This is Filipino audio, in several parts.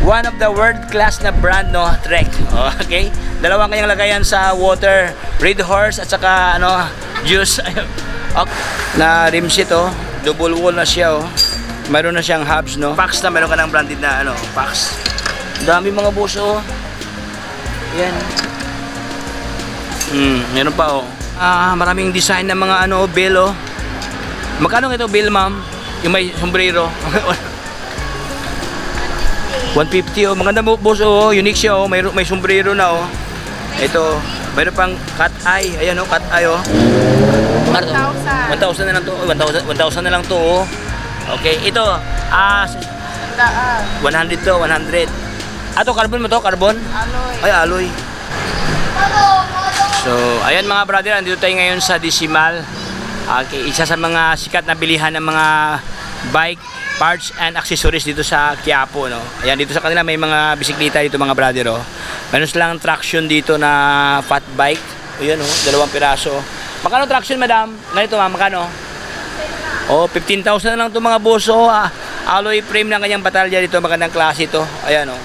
One of the world class na brand, no, Trek. Okay? Dalawang kanyang lagayan sa water, Red Horse at saka ano, juice. Okay. Na rim sheet, oh. Double wall na siya, oh. Mayroon na siyang hubs, no. Pax na meron ka ng branded na ano, Pax. Dami mga boss, oh. Yan. Meron pa, oh. Maraming design ng mga ano, bell, oh. Magkano ito bill, ma'am? Yung may sombrero. 150, oh. Maganda mo, boss, oh. Unique siya, oh. May sombrero na, oh. Ito, mayroon pang cat eye. Ayan, oh, cat eye, oh. 1,000 na lang to. 1,000 na lang to, oh. Okay, ito, 100 to, 100. Ato, carbon mo to, carbon? Alloy. Ay, alloy. So, ayan mga brother, andito tayo ngayon sa Decimal. Okay, isa sa mga sikat na bilihan ng mga bike parts and accessories dito sa Quiapo, no. Ayan, dito sa kanila may mga bisikleta dito mga brother, oh. Meron silang traction dito na fat bike. Ayan, oh, 2 piraso. Magkano traction, madam? Ganito, ma'am, magkano? Oh, 15,000 na lang to mga boss, oh. Alloy frame ng kanyang batalya dito, magandang klase ito. Ayan, oh.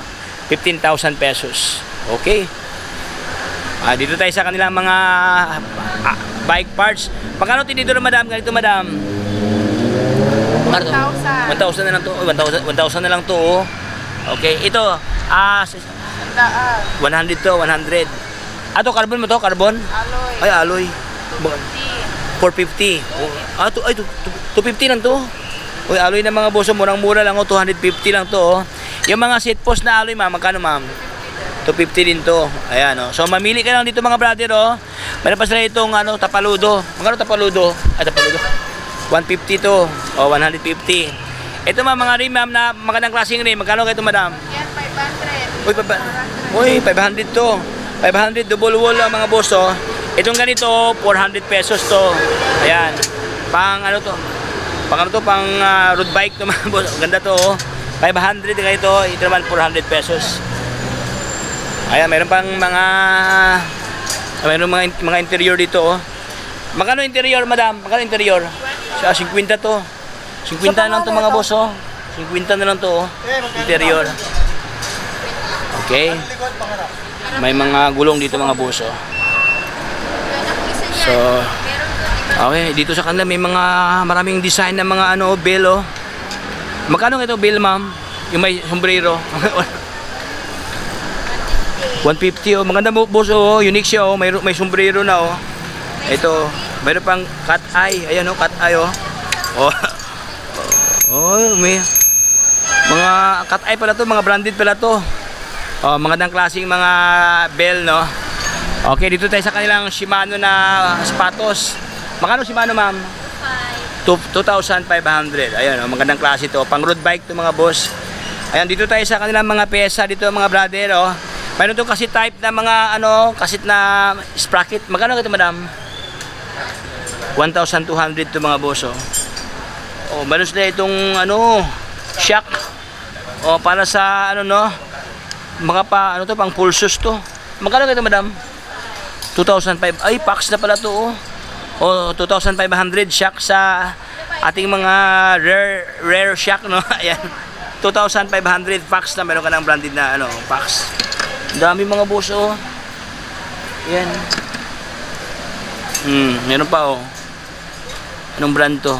15,000 pesos. Okay. Dito tayo sa kanilang mga bike parts. Magkano tinidor, madam? Ganito, madam. 1,000. 1,000 na lang to. 1,000 na lang to, oh. Okay, ito 100 to, 100. Ato, carbon mo to, carbon? Alloy. Ay, alloy. 450. 50. Ay, 250 lang to. Uy, alloy na mga boso, murang-mura lang, oh. 250 lang to, oh. Yung mga seat post na alloy, ma'am, magkano, ma'am? 250 din to. Ayan, oh. So, mamili ka lang dito mga brother, oh. Meron pa sila itong, ano, tapaludo. Magkano tapaludo? Ay, tapaludo. 150 to. O, 150. Ito mga rim, ma'am, na magandang klaseng rim. Magkano kayo ito, madam? Yan, 500. Uy, 500 to. 500, double wall ang mga boss, oh. Itong ganito, 400 pesos to. Ayan. Pang, ano to? Pang road bike to, mga boss. Ganda to, oh. 500 ganito. Ito naman, 400 pesos. Ayan, mayroon pang mga interior dito, oh. Magkano interior, madam? Magkano interior? 50 to. 50 na lang to mga boss, oh. 50 na lang to, oh. Interior. Okay. May mga gulong dito mga boss, oh. So, okay, dito sa kanila may mga maraming design ng mga ano, bell, oh. Magkano ito bell, ma'am? Yung may sombrero. 150, oh. Maganda mo, boss, oh. Unique siya, oh. May sombrero na, oh. Ito, mayroon pang cat eye. Ayan, oh, cat eye, oh. Oh, may mga cat eye pala to, mga branded pala to. Oh, magandang klaseng mga bell, no. Okay, dito tayo sa kanilang Shimano na sapatos. Magkano Shimano, ma'am? 2,500. Ayan, oh, magandang klase to. Pang road bike to mga boss. Ayan, dito tayo sa kanilang mga pyesa dito mga brother, oh. Mayroon to kasi type na mga ano, kasit na sprocket. Magkano ito, madam? 1,200 to mga boss, oh. Oh, meron sila itong ano, shock. Oh, para sa ano, no, mga ano to, pang pulsos to. Magkano ito, madam? 2,500. Ay, packs na pala to, oh. Oh, 2,500 shock sa ating mga rare shock, no. Ayan. 2,500 packs na meron ka ng branded na ano, packs. Dami mga boss, oh. Ayan. Meron pa, oh. Anong brand to?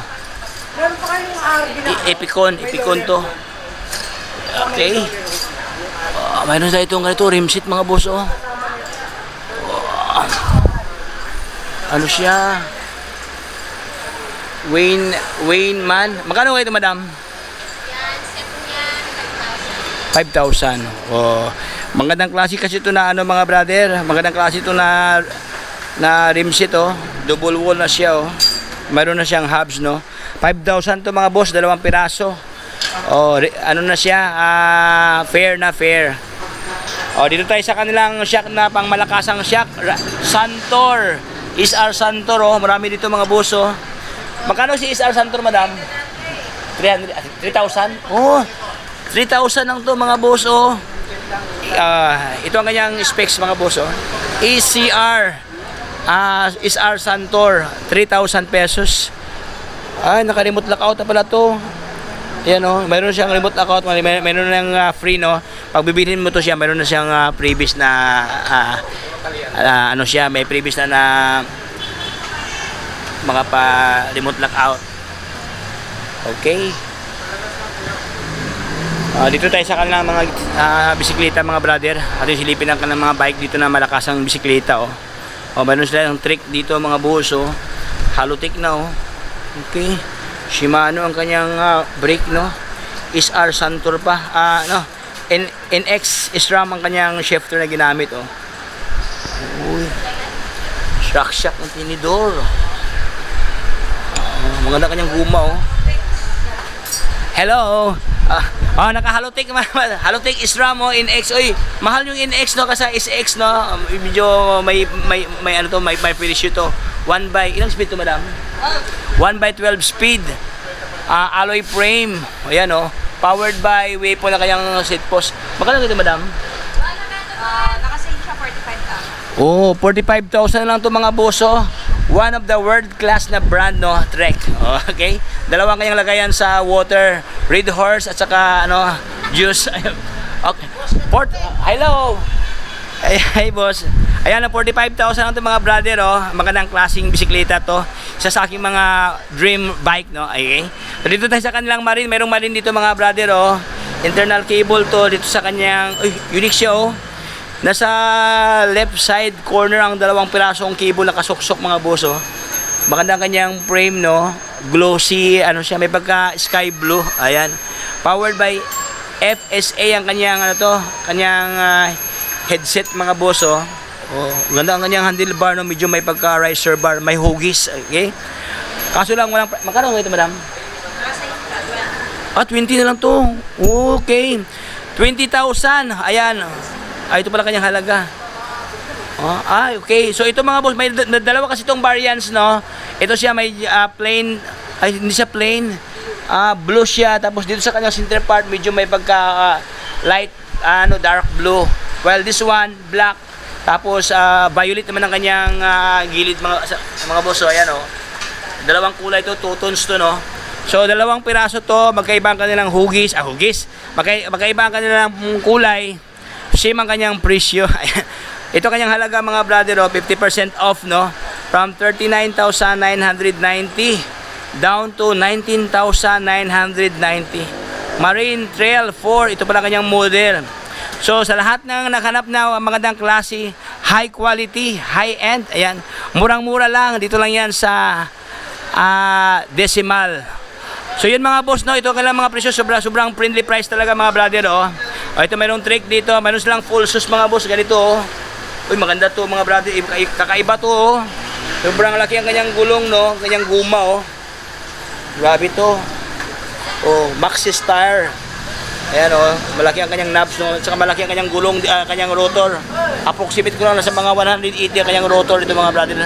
Meron pa kayong Epicon to. Okay. Mayroon sa itong ganito, rim seat mga boss, oh. Ano siya? Wayne man. Magkano kayo ito, madam? Yan, set niyan, 5,000. Oh. Magandang klase kasi ito na ano mga brother. Magandang klase ito na rim seat, oh. Double wall na siya, oh. Mayroon na siyang hubs, no. 5,000 to mga boss, 2 piraso. Oh, ano na siya? Fair na fair. Oh, dito tayo sa kanilang shock na pang malakasang shock. Santor. SR Santor, oh. Marami dito mga boss, oh. Magkano si SR Santor, madam? 3,000? Oh, 3,000 lang to mga boss, oh. Ito ang kanyang specs mga boss, oh. ECR SR Santor, 3,000 pesos. Ay, naka-remote lockout na pala to. Ayan o, mayroon siyang remote account, mayroon ng free no. Pag bibilhin mo to siya, mayroon na siyang previous na ano siya, may previous na mga pa remote lockout. Okay. Dito tayo sa kanilang mga bisikleta mga brother. Atin silipin ang kanilang mga bike dito na malakas ang bisikleta oh. Mayroon sila ng trick dito mga boss oh. Halotech na oh. Okay. Shimano ang kanyang brake no. SR Santur pa. No. NX SRAM ang kanyang shifter na ginamit oh. Uy. Shock ng tinidor. Maganda kanyang guma oh. Hello. Naka-Halotech Halotech SRAM mo NX. Oy, mahal yung NX no kasi SX no. Medyo may ano to, may presyo to. 1 by ilang speed to madam? 1 by 12 speed. Alloy frame. Ayan oh. Powered by Weipo na kanyang seat post. Magkano ito madam? Nakasale siya 45,000. Oh, 45,000 lang to mga boso. One of the world class na brand no, Trek. Okay? Dalawang kanyang lagayan sa water, Red Horse at saka ano, juice. Okay. Hello. Hi boss. Ayan, 45,000 lang to mga brother oh. Magandang klaseng bisikleta to. Isa sa aking mga dream bike no. Okay. So, dito tayo sa kanilang marine, mayroong marine dito mga brother oh. Internal cable to dito sa kanyang unique siya oh. Nasa left side corner ang dalawang pirasong cable na kasuksok mga boss oh. Maganda ang kanyang frame no. Glossy, ano siya, may pagka sky blue. Ayan. Powered by FSA ang kanyang ano to, kanyang headset mga boss oh. Ganda ang kanyang handlebar no, medyo may pagka riser bar, may hugis, okay? Kaso lang walang magkano ito madam? 20 na lang to. Okay. 20,000. Ayan. Ito pala kanyang halaga. Okay. So ito mga boss, may dalawa kasi itong variants, no? Ito siya may plain, hindi siya plain. Blue siya. Tapos dito sa kanyang center part, medyo may pagka light, dark blue. While this one, black. Tapos violet naman ang kanyang gilid mga boss. So ayan, oh. Dalawang kulay to, 2 tones to, no? So dalawang piraso to, magkaiba ang kanilang hugis. Magkaiba ang kanilang kulay. Same ang kanyang presyo. Ito kanyang halaga mga brother, 50% off no. From 39,990 down to 19,990. Marine Trail 4, ito pala kanyang model. So sa lahat ng naghanap na magandang klase, high quality, high end, ayan, murang-mura lang. Dito lang yan sa Decimal. So yun mga boss no, ito kailang mga presyo, sobrang friendly price talaga mga brother oh. Ito mayroong trick dito, mayroon silang full shoes mga boss, ganito oh. Uy, maganda to mga brother, kakaiba to oh. Sobrang laki ang kanyang gulong no, kanyang guma oh. Grabe to. Oh, Maxxis tire. Ayan oh, malaki ang kanyang knobs no, at saka malaki ang kanyang gulong, kanyang rotor. Approximate ko lang nasa mga 180 ang kanyang rotor dito mga brother.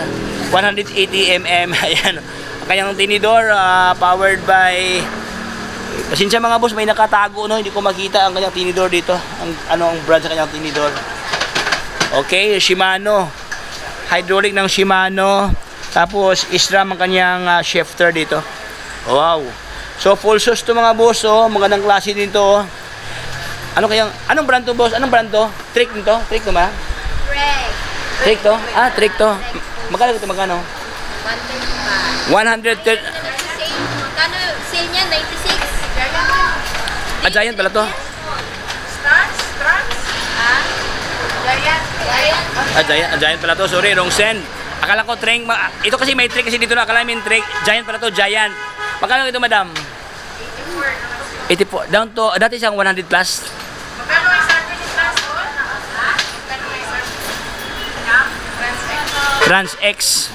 180 mm. Ayan. Ang kanyang tinidor powered by, pasensya mga boss, may nakatago no, hindi ko makita ang kanyang tinidor dito. Ang brand sa kanyang tinidor. Okay, Shimano. Hydraulic ng Shimano. Tapos SRAM ang kanyang shifter dito. Wow. So full shoes to mga boss oh, magandang klase din to oh. Anong brand to boss? Anong brand to? Trick nito? Trick to ba? Trick to? Trick to. Magkano ito, magkano? 130. Magkano sale niya? 96. Giant pala to. Trans? Giant pala to. Sorry, wrong send. Akala ko Trek. Ito kasi may trick kasi dito na. Akala may trick. Giant pala to, Giant. Magkano ito, madam? 84. Down to, dati siyang 100 plus. Magkano ay start with trans on? Trans X.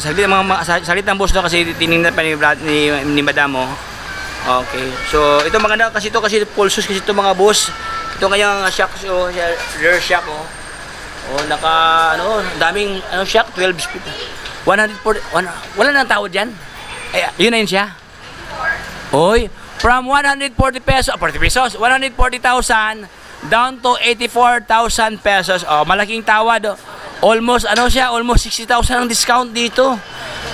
Salit ng boss no, kasi tinignan pa ni madam oh. Okay. So ito maganda kasi ito kasi full shoes kasi ito mga boss. Ito kanyang shock so rear shock oh. Daming shock 12 speed. 140 wala nang tawad diyan. Yun na yun siya. Oy, from 140 pesos, 140,000 down to 84,000 pesos. Malaking tawad oh. Almost almost 60,000 ang discount dito.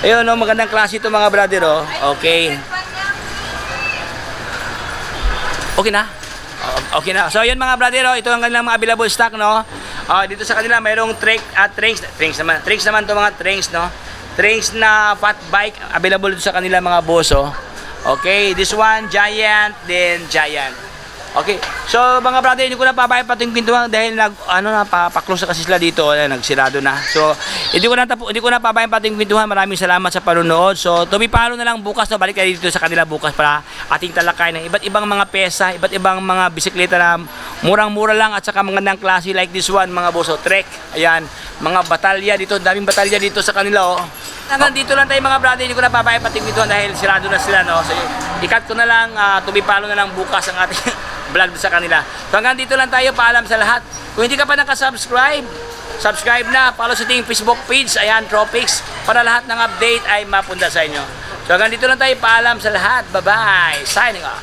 Ayun magandang klase ito mga brother oh. Okay. Okay na? Okay na. So, yun mga brother, oh, ito ang kanilang mga available stock, no? Dito sa kanila, mayroong trains naman to mga trains, no? Trains na fat bike, available dito sa kanila mga boss, oh. Okay, this one, Giant, then Giant. Okay, so mga brother, hindi ko na pabayad pati yung pintuan dahil pa-close na kasi sila dito, nagsirado na. So, hindi ko na pabayad pati yung pintuan. Maraming salamat sa panunood. So, tumipalo na lang bukas, no? Balik kayo dito sa kanila bukas para ating talakay ng iba't ibang mga pesa, iba't ibang mga bisikleta na murang-mura lang at saka mga ng klase like this one, mga boss, Trek. Ayan, mga batalya dito, daming batalya dito sa kanila, oh. Hanggang dito lang tayo mga brother, hindi ko na pabayad pati yung pintuan dahil sirado na sila, no? So, ikat ko na lang, tumipalo na lang bukas ang ating vlog sa kanila. So hanggang dito lang tayo, paalam sa lahat. Kung hindi ka pa nakasubscribe, subscribe na, follow sa ating Facebook page, ayan, Tropics, para lahat ng update ay mapunta sa inyo. So hanggang dito lang tayo, paalam sa lahat. Bye-bye. Signing off.